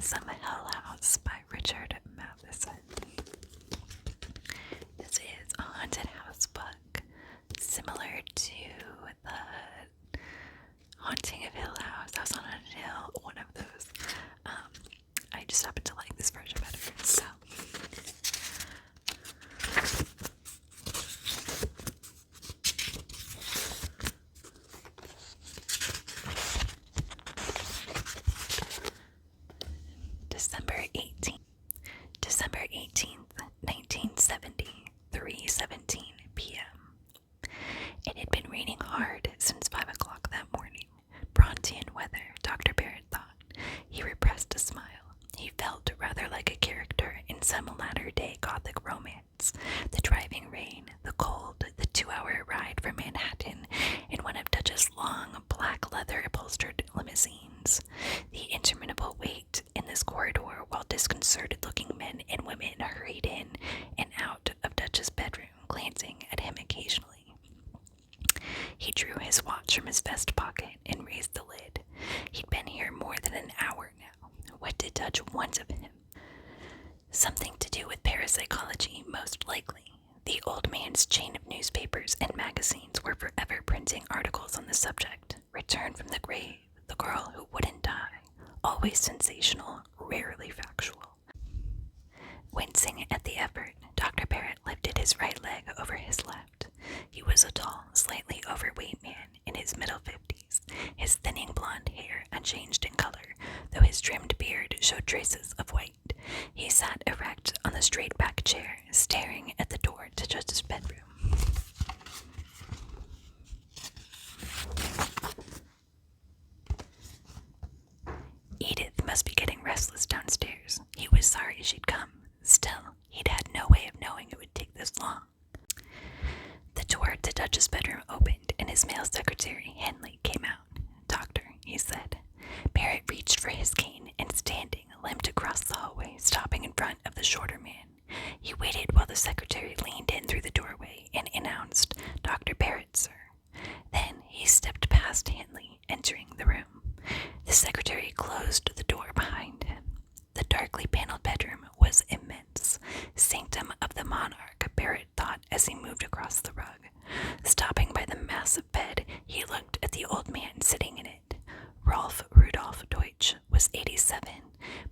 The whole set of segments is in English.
Some Hell House by Richard Matheson. This is a haunted house book, similar to the Haunting of Hill House, House on a Hill, one of those. I just happen to like this version better, so. December 18th, 1970, 3:17 p.m. It had been raining hard since 5 o'clock that morning. Brontean weather, Dr. Barrett thought. He repressed a smile. He felt rather like a character in some latter-day Gothic romance. The driving rain, the cold, the 2-hour ride from Manhattan in one of Dutch's long, black leather-upholstered limousines. The interminable wait in this corridor while disconcerted-looking men and women hurried in and out of Dutch's bedroom, glancing at him occasionally. He drew his watch from his vest pocket and raised the lid. He'd been here more than an hour now. What did Dutch want of him? Something to do with parapsychology, most likely. The old man's chain of newspapers and magazines were forever printing articles on the subject. Return from the grave, the girl who wouldn't die. Always sensational, rarely factual. Wincing at the effort, Dr. Barrett lifted his right leg over his left. He was a tall, slightly overweight man in his middle 50s, his thinning blonde hair unchanged in color, though his trimmed beard showed traces of white. He sat erect on the straight-back chair, staring at the door to Judge's bedroom. Edith must be getting restless downstairs. He was sorry she'd come. Still, he'd had no way of knowing it would take this long. The door to Dutch's bedroom opened, and his male secretary, Henley, came out. "Doctor," he said. Barrett reached for his cane and, standing, limped across the hallway, stopping in front of the shorter man. He waited while the secretary leaned in through the doorway and announced, "Dr. Barrett, sir." Then he stepped past Henley, entering the room. The secretary closed the door behind him. The darkly paneled bedroom was immense. Sanctum of the monarch, Barrett thought as he moved across the rug. Stopping by the massive bed, he looked at the old man sitting in it. Rolf Rudolph Deutsch was 87,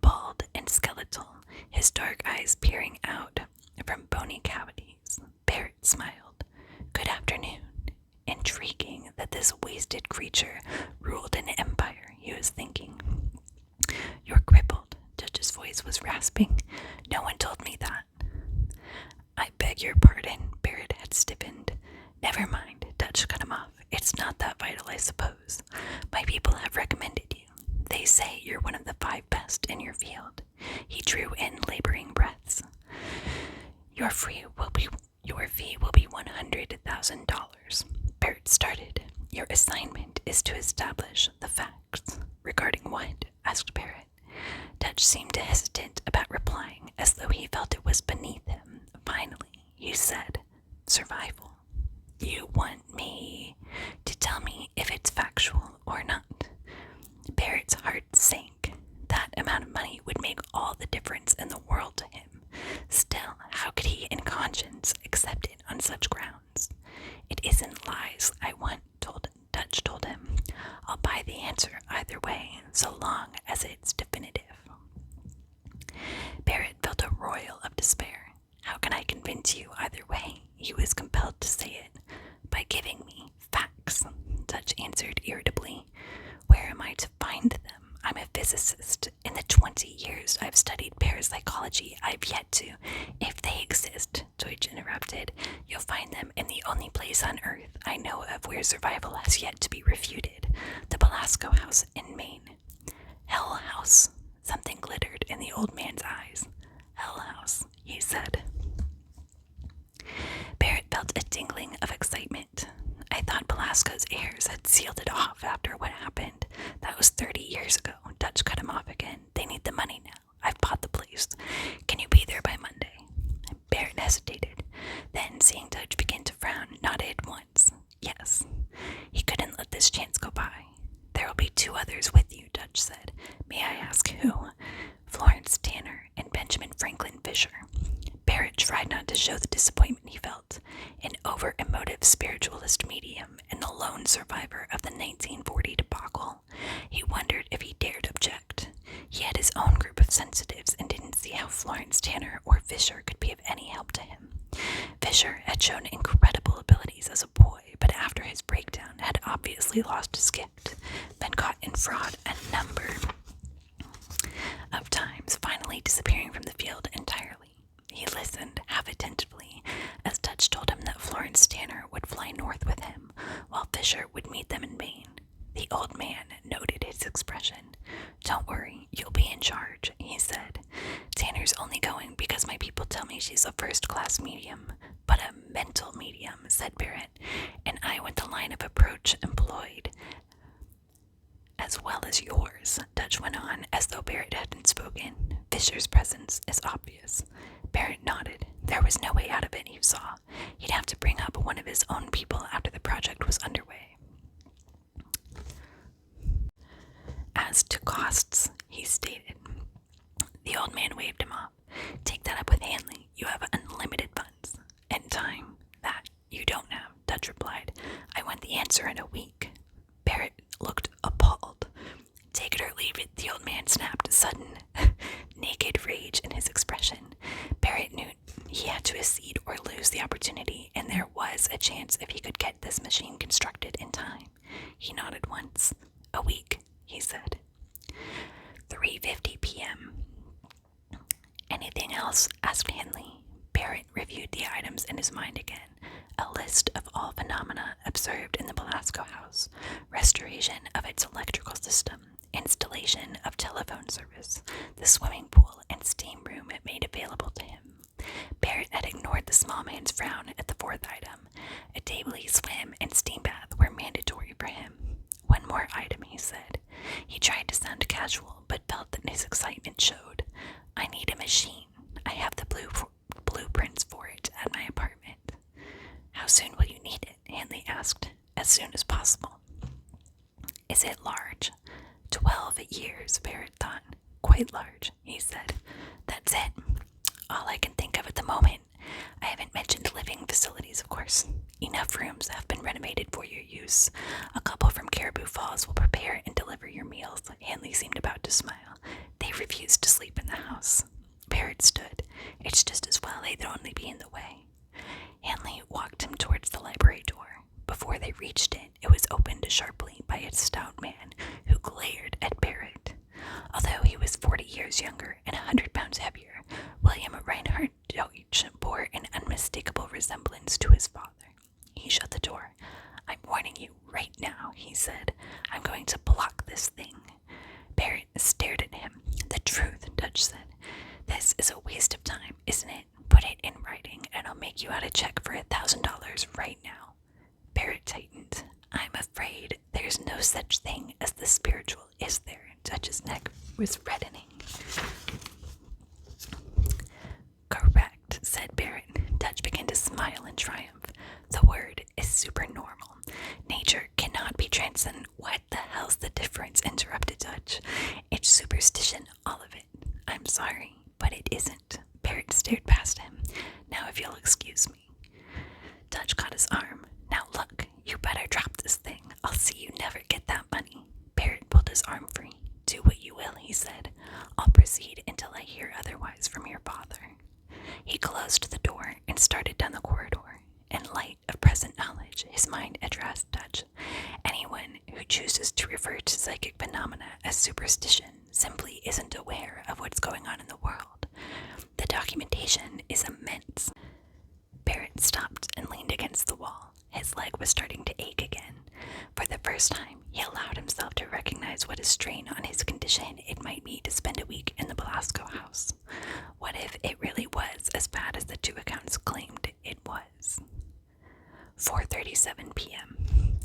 bald and skeletal, his dark eyes peering out from bony cavities. Barrett smiled. "Good afternoon." Intriguing that this wasted creature ruled an empire, he was thinking. "You're crippled." Judge's voice was rasping. "No one told me that." "I beg your pardon." Barrett had stiffened. "Never mind," Dutch cut him off. "It's not that vital, I suppose. My people have recommended you. They say you're one of the 5 best in your field." He drew in laboring breaths. Your fee will be $100,000. Barrett started. "Your assignment is to establish the facts." "Regarding what?" asked Barrett. Dutch seemed hesitant about replying, as though he felt it was beneath him. Finally, he said, "Survival." "You want me to tell me if it's factual or not?" Barrett's heart sank. That amount of money would make all the difference in the world to him. Still, how could he in conscience accept it on such grounds? "It isn't lies I want," Dutch told him. "I'll buy the answer either way, so long as it's definitive." Barrett felt a roil of despair. "How can I convince you either way?" He was compelled to say it. "By giving me facts," Dutch answered irritably. "Where am I to find them? I'm a physicist. In the 20 years I've studied parapsychology, I've yet to—" "If they exist," Deutsch interrupted, "you'll find them in the only place on Earth I know of where survival has yet to be refuted, the Belasco House in Maine." "Hell House." Something glittered in the old man's eyes. "Hell House," he said. Barrett felt a tingling of excitement. "I thought Belasco's heirs had sealed it off after what happened. That was 30 years ago." Dutch cut him off again. "They need the money now. I've bought the place. Can you be there by Monday?" Barrett hesitated. Then, seeing Dutch begin to frown, nodded once. "Yes." He couldn't let this chance go by. "There will be 2 others with you," Dutch said. "May I ask who?" spiritualist medium and the lone survivor of the 1940 debacle. He wondered if he dared object. He had his own group of sensitives and didn't see how Florence Tanner or Fisher could be of any help to him. Fisher had shown incredible abilities as a boy, but after his breakdown had obviously lost his gift, been caught in fraud a number of times, finally disappearing from the field entirely. He listened half attentively as Dutch told him that Florence Tanner would fly north with him, while Fisher would meet them in Maine. The old man noted his expression. "Don't worry, you'll be in charge," he said. "Tanner's only going because my people tell me she's a first-class medium." "But a mental medium," said Barrett, "and I want the line of approach employed as well as yours," Dutch went on, as though Barrett hadn't spoken. "Fisher's presence is obvious." Barrett nodded. There was no way out of it, he saw. He'd have to bring up one of his own people after the project was underway. "As to costs," he stated. The old man waved him off. "Take that up with Hanley. You have unlimited funds." "And time? That you don't have," Dutch replied. "I want the answer in a week." Barrett looked appalled. "Take it or leave it," the old man snapped, sudden, naked rage in his expression. Barrett knew he had to accede or lose the opportunity, and there was a chance if he could get this machine constructed in time. He nodded once. "A week," he said. 3:50 p.m. "Anything else?" asked Hanley. Barrett reviewed the items in his mind again. A list of all phenomena observed in the Belasco house, restoration of its electrical system, installation of telephone service, the swimming pool and steam room it made available to him. Barrett had ignored the small man's frown at the fourth item. A daily swim and steam bath were mandatory for him. "One more item," he said. He tried to sound casual, but felt that his excitement showed. "I need a machine. I have the blueprints for it at my apartment." "How soon will you need it?" Hanley asked. "As soon as possible." "Is it large?" 12 years, Barrett thought. "Quite large," he said. "That's it. All I can think of at the moment. I haven't mentioned living facilities, of course. Enough rooms have been renovated for your use. A couple from Caribou Falls will prepare and deliver your meals." Hanley seemed about to smile. "They refuse to sleep in the house." Barrett stood. "It's just as well they'd only be in the way." Hanley walked him towards the library door. Before they reached it, it was opened sharply by a stout man who glared at Barrett. Although he was 40 years younger and 100 pounds heavier, William Reinhardt Deutsch bore an unmistakable resemblance to his father. He shut the door. "I'm warning you right now," he said. "I'm going to block this thing." Barrett stared at him. "The truth," Dutch said. "This is a waste of time, isn't it? Put it in writing, and I'll make you out a check for $1,000 right now." Barrett tightened. "I'm afraid there's no such thing as the spiritual, is there?" Dutch's neck was reddening. "Correct," said Barrett. Dutch began to smile in triumph. "The word is supernormal. Nature cannot be transcendent." "What the hell's the difference?" interrupted Dutch. "It's superstition, all of it." "I'm sorry, but it isn't." Barrett stared past him. "Now if you'll excuse me." Dutch caught his arm. "Now look, you better drop this thing. I'll see you never get that money." Barrett pulled his arm free. "Do what you will," he said. "I'll proceed until I hear otherwise from your father." He closed the door and started down the corridor. In light of present knowledge, his mind addressed Dutch. Anyone who chooses to refer to psychic phenomena as superstition simply isn't aware of what's going on in the world. The documentation is immense. Barrett stopped and leaned against the wall. His leg was starting to ache again. For the first time, he allowed himself to recognize what a strain on his condition it might be to spend a week in the Belasco house. What if it really was as bad as the two accounts claimed it was? 4:37 p.m.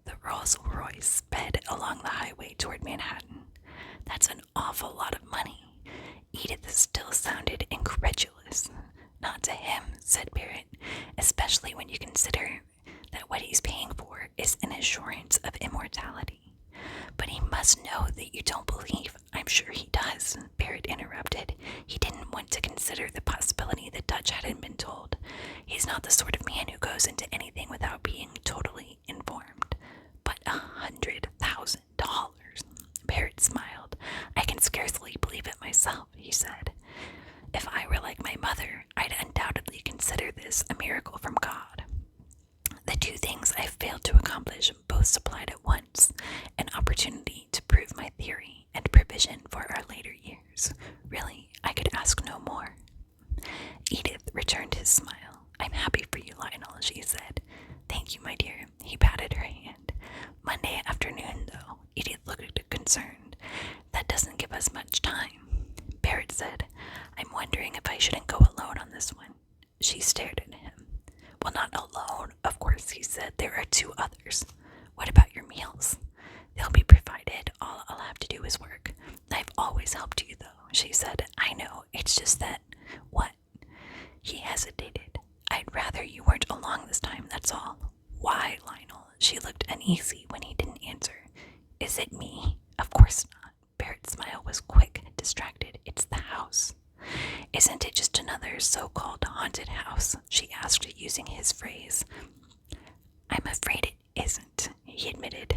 The Rolls-Royce sped along the highway toward Manhattan. "That's an awful lot of money." Edith still sounded incredulous. "Not to him," said Barrett, "especially when you consider that what he's paying for is an assurance of immortality." "But he must know that you don't believe." "I'm sure he does," Barrett interrupted. He didn't want to consider the possibility that Dutch hadn't been told. He's not the sort of man who goes into anything without Two things I failed to accomplish both supplied at once: an opportunity to prove my theory and provision for our later years. Really, I could ask no more. Edith returned his smile. I'm happy for you, Lionel, she said. Thank you, my dear. He patted her hand. Monday afternoon, though. Edith looked concerned. That doesn't give us much time. Barrett said, I'm wondering if I shouldn't go alone on this one. She stared at him. Well, not alone, of course, he said. There are 2 others. What about your meals? They'll be provided. All I'll have to do is work. I've always helped you, though, she said. I know. It's just that. What? He hesitated. I'd rather you weren't along this time, that's all. Why, Lionel? She looked uneasy when he didn't answer. Is it me? Of course not. Barrett's smile was quick, distracted. It's the house. Isn't it just another so-called haunted house? She asked, using his phrase. I'm afraid it isn't, he admitted.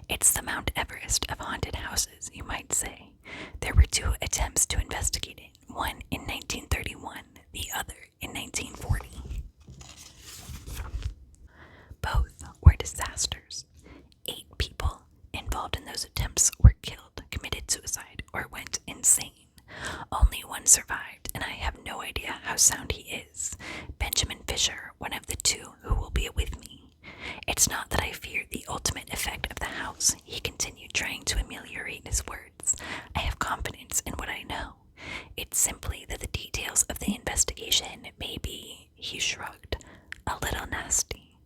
It's the Mount Everest of haunted houses, you might say. There were 2 attempts to investigate it, one in 1931, the other in 1940. Both were disasters. 8 people involved in those attempts were killed, committed suicide, or went insane. Only one survived, and I have no idea how sound he is. Benjamin Fisher, one of the 2 who will be with me. It's not that I fear the ultimate effect of the house, he continued, trying to ameliorate his words. I have confidence in what I know. It's simply that the details of the investigation may be, he shrugged, a little nasty.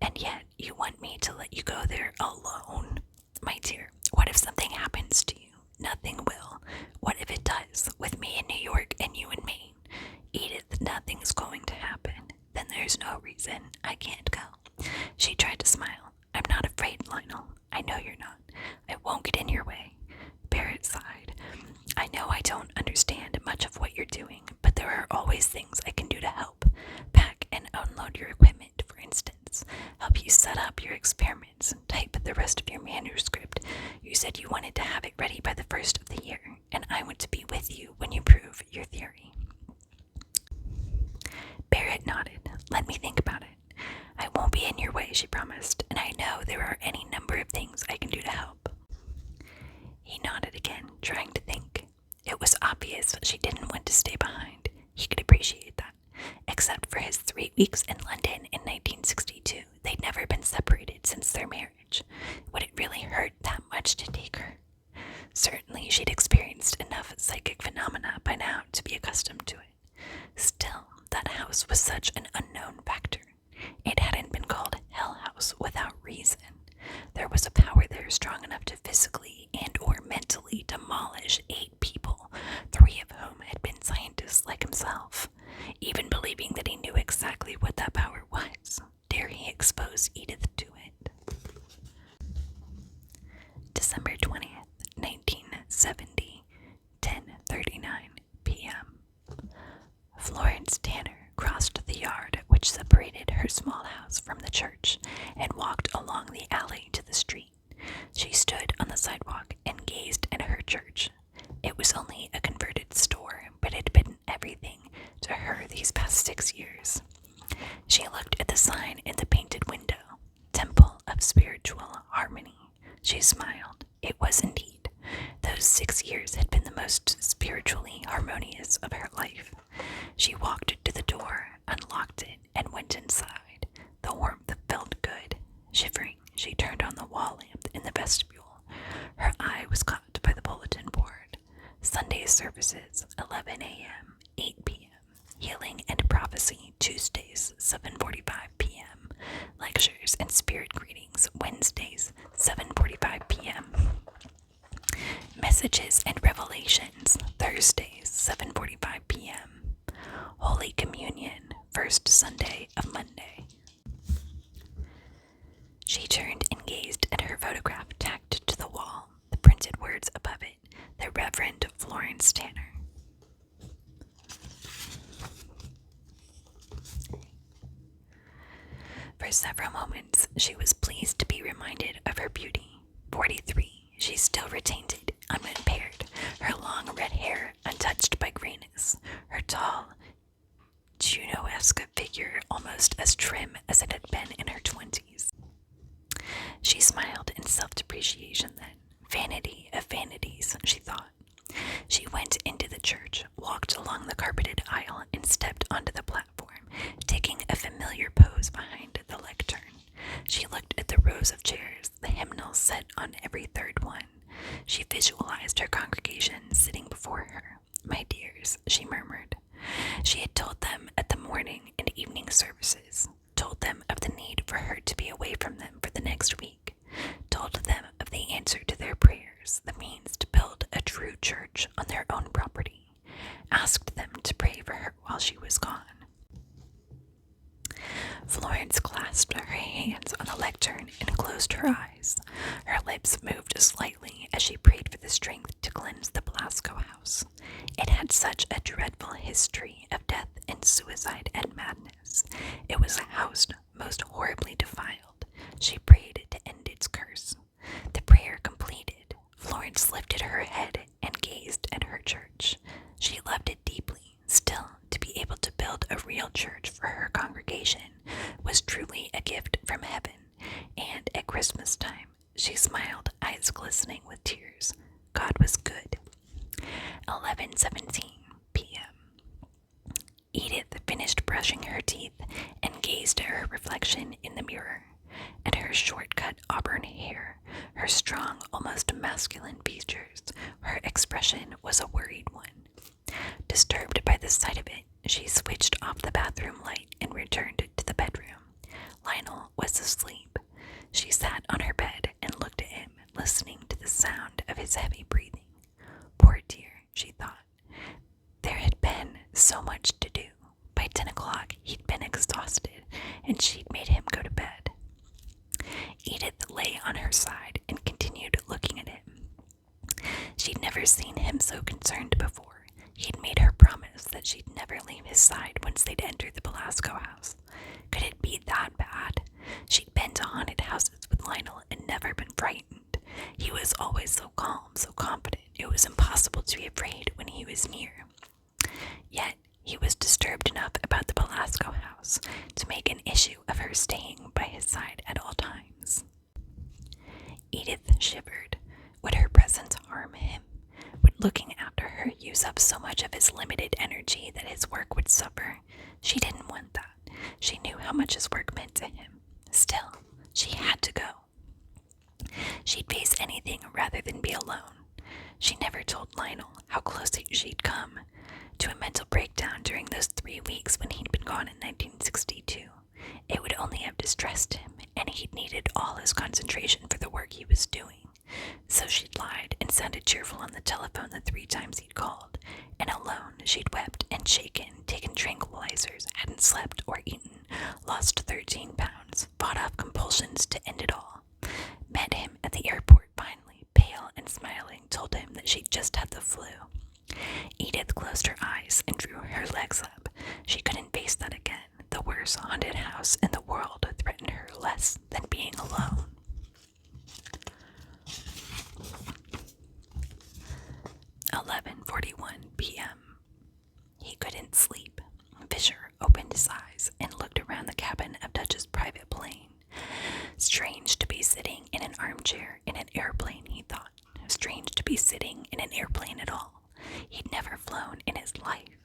And yet, you want me to let you go there alone? My dear, what if something happens to you? Nothing will. What if it does, with me in New York and you in Maine? Edith, nothing's going to happen. Then there's no reason I can't go. She tried to smile. I'm not afraid, Lionel. I know you're not. I won't get in your way. Barrett sighed. I know I don't understand much of what you're doing, but there are always things I can do to help. Pack and unload your equipment, for instance. Help you set up your experiments. Type the rest of your manuscript. You said you wanted to have it ready by the 1st of the year, and I want to be with you when you prove your theory. Barrett nodded. Let me think about it. I won't be in your way, she promised, and I know there are any number of things I can do to help. He nodded again, trying to think. It was obvious she didn't want to stay behind. He could appreciate that. Except for his 3 weeks in London in 1962, they'd never been separated since their marriage. Would it really hurt that much to take her? Certainly she'd experienced enough psychic phenomena by now to be accustomed to it. Still, that house was such an unknown factor. It hadn't been called Hell House without reason. There was a power there strong enough to physically and or mentally demolish 8 people, 3 of whom had been scientists like himself. Even believing that he knew exactly what that power was, dare he expose Edith to it? December 20th, 1970, 10:39 p.m. Florence Tanner crossed the yard which separated her small house from the church and walked along the alley to the street. She stood on the sidewalk and gazed at her church. It was only a converted store, but it had been everything to her these past 6 years. She looked at the sign in the painted window, Temple of Spiritual Harmony. She smiled. It was indeed. Those 6 years had been the most spiritually harmonious of her life. She walked to the door, unlocked it, and went inside. The warmth felt good. Shivering, she turned on the wall lamp in the vestibule. Her eye was caught by the bulletin board. Sunday services, 11 a.m., 8 p.m. Healing and Prophecy, Tuesdays, 7:45 p.m. Lectures and Spirit Greetings, Wednesdays, 7:45 p.m. Messages and Revelations, Thursdays, 7:45 p.m. Holy Communion, first Sunday of Monday. She turned and gazed at her photograph tacked to the wall, the printed words above it, the Reverend Florence Tanner. For several moments, she was pleased to be reminded of her beauty. 43, she still retained it, unimpaired, her long red hair untouched by grayness, her tall, Juno-esque figure almost as trim as it had been in her 20s. She smiled in self-depreciation then. Vanity of vanities, she thought. She went into the church, walked along the carpeted aisle, and stepped onto the platform, taking a familiar pose behind the lectern. She looked at the rows of chairs, the hymnals set on every third one. She visualized her congregation sitting before her. "My dears," she murmured. She had told them at the morning and evening services, told them of the need for her to be away from them for the next week, told them of the answer to their prayers, the means to build a true church on their own property, asked them to pray for her while she was gone. Florence clasped her hands on the lectern and closed her eyes. Her lips moved slightly as she prayed for the strength to cleanse the Belasco house. It had such a dreadful history of death and suicide and madness. It was a house most horribly defiled. She prayed to end its curse. The prayer completed, Florence lifted her head and gazed at her church. She loved it deeply. Still, to be able to build a real church for her congregation was truly a gift from heaven, and at Christmas time, she smiled, eyes glistening with tears. God was good. 11:17 p.m. Edith finished brushing her teeth and gazed at her reflection in the mirror. At her short-cut auburn hair, her strong, almost masculine features, her expression was a worried one. Disturbed by the sight of it, she switched off the bathroom light and returned to the bedroom. Lionel was asleep. She sat on her bed and looked at him, listening to the sound of his heavy breathing. Poor dear, she thought. There had been so much to do. By 10 o'clock, he'd been exhausted, and she'd made him go to bed. Edith lay on her side and continued looking at him. She'd never seen him so concerned before. He'd made her promise that she'd never leave his side once they'd enter the Belasco house. Could it be that bad? She'd been to haunted houses with Lionel and never been frightened. He was always so calm, so confident. It was impossible to be afraid when he was near. Yet, he was disturbed enough about the Belasco house to make an issue of her staying by his side at all times. Edith shivered. Would her presence harm him? Would looking after her use up so much of his limited energy that his work would suffer? She didn't want that. She knew how much his work meant to him. Still, she had to go. She'd face anything rather than be alone. She never told Lionel how close she'd come to a mental breakdown during those 3 weeks when he'd been gone in 1962. It would only have distressed him, and he'd needed all his concentration for the work he was doing. So she'd lied and sounded cheerful on the telephone the 3 times he'd called, and alone she'd wept and shaken, taken tranquilizers, hadn't slept or eaten, lost 13 pounds, fought off compulsions to end it all. Met him at the airport finally, pale and smiling, told him that she'd just had the flu. Edith closed her eyes and drew her legs up. She couldn't face that again. The worst haunted house in the world threatened her less than being alone. 11:41 p.m. He couldn't sleep. Fisher opened his eyes and looked around the cabin of Dutch's private plane. Strange to be sitting in an armchair in an airplane, he thought. Strange to be sitting in an airplane at all. He'd never flown in his life.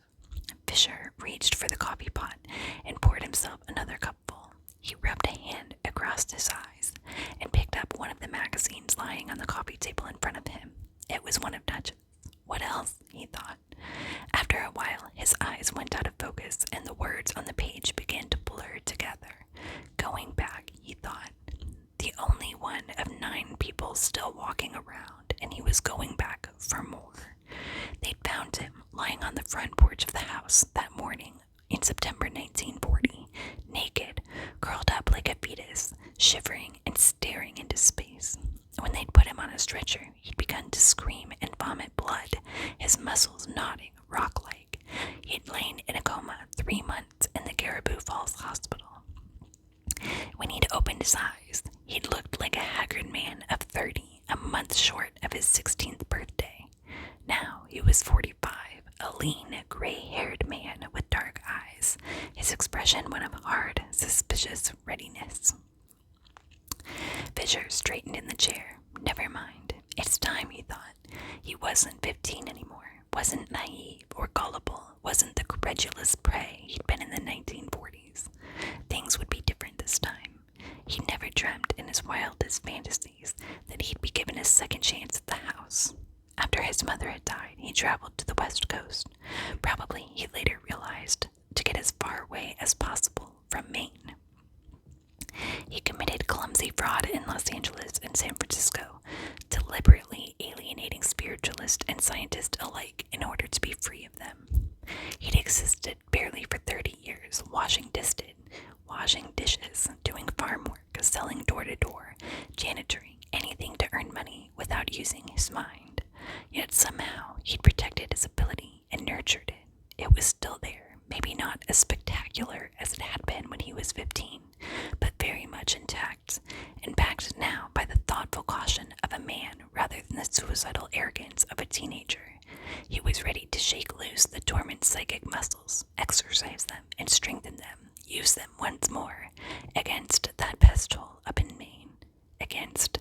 Fisher reached for the coffee pot and poured himself another cupful. He rubbed a hand across his eyes and picked up one of the magazines lying on the coffee table in front of him. It was one of Dutch's. What else? He thought. After a while, his eyes went out of focus and the words on the page began to blur together. Going back, he thought. The only one of 9 people still walking around, and he was going back for more. They'd found him lying on the front porch of the house that morning in September 1940, naked, curled up like a fetus, shivering and staring into space. When they'd put him on a stretcher, he'd begun to scream and vomit blood, his muscles knotting rock-like. He'd lain in a coma 3 months in the Gariboo Falls Hospital. When he'd opened his eyes, he'd looked like a haggard man of 30, a month short of his 16th birthday. Now he was 45, a lean, gray-haired man with dark eyes eyes. His expression one of hard, suspicious readiness. Fisher straightened in the chair. Never mind. It's time, he thought. He wasn't 15 anymore. Wasn't naive or gullible. Wasn't the credulous prey he'd been in the 1940s. Things would be different this time. He never dreamt in his wildest fantasies that he'd be given a second chance at the house. After his mother had died, he traveled to the West Coast. Probably, he later realized, to get as far away as possible from Maine. He committed clumsy fraud in Los Angeles and San Francisco, deliberately alienating spiritualists and scientists alike in order to be free of them. He'd existed barely for 30 years, washing dishes, doing farm work, selling door-to-door, janitoring, anything to earn money without using his mind. Yet somehow he'd protected his ability and nurtured it. It was still there, maybe not as spectacular as it had been when he was 15, but very much intact, and backed now by the thoughtful caution of a man rather than the suicidal arrogance of a teenager. He was ready to shake loose the dormant psychic muscles, exercise them, and strengthen them, use them once more, against that pest hole up in Maine, against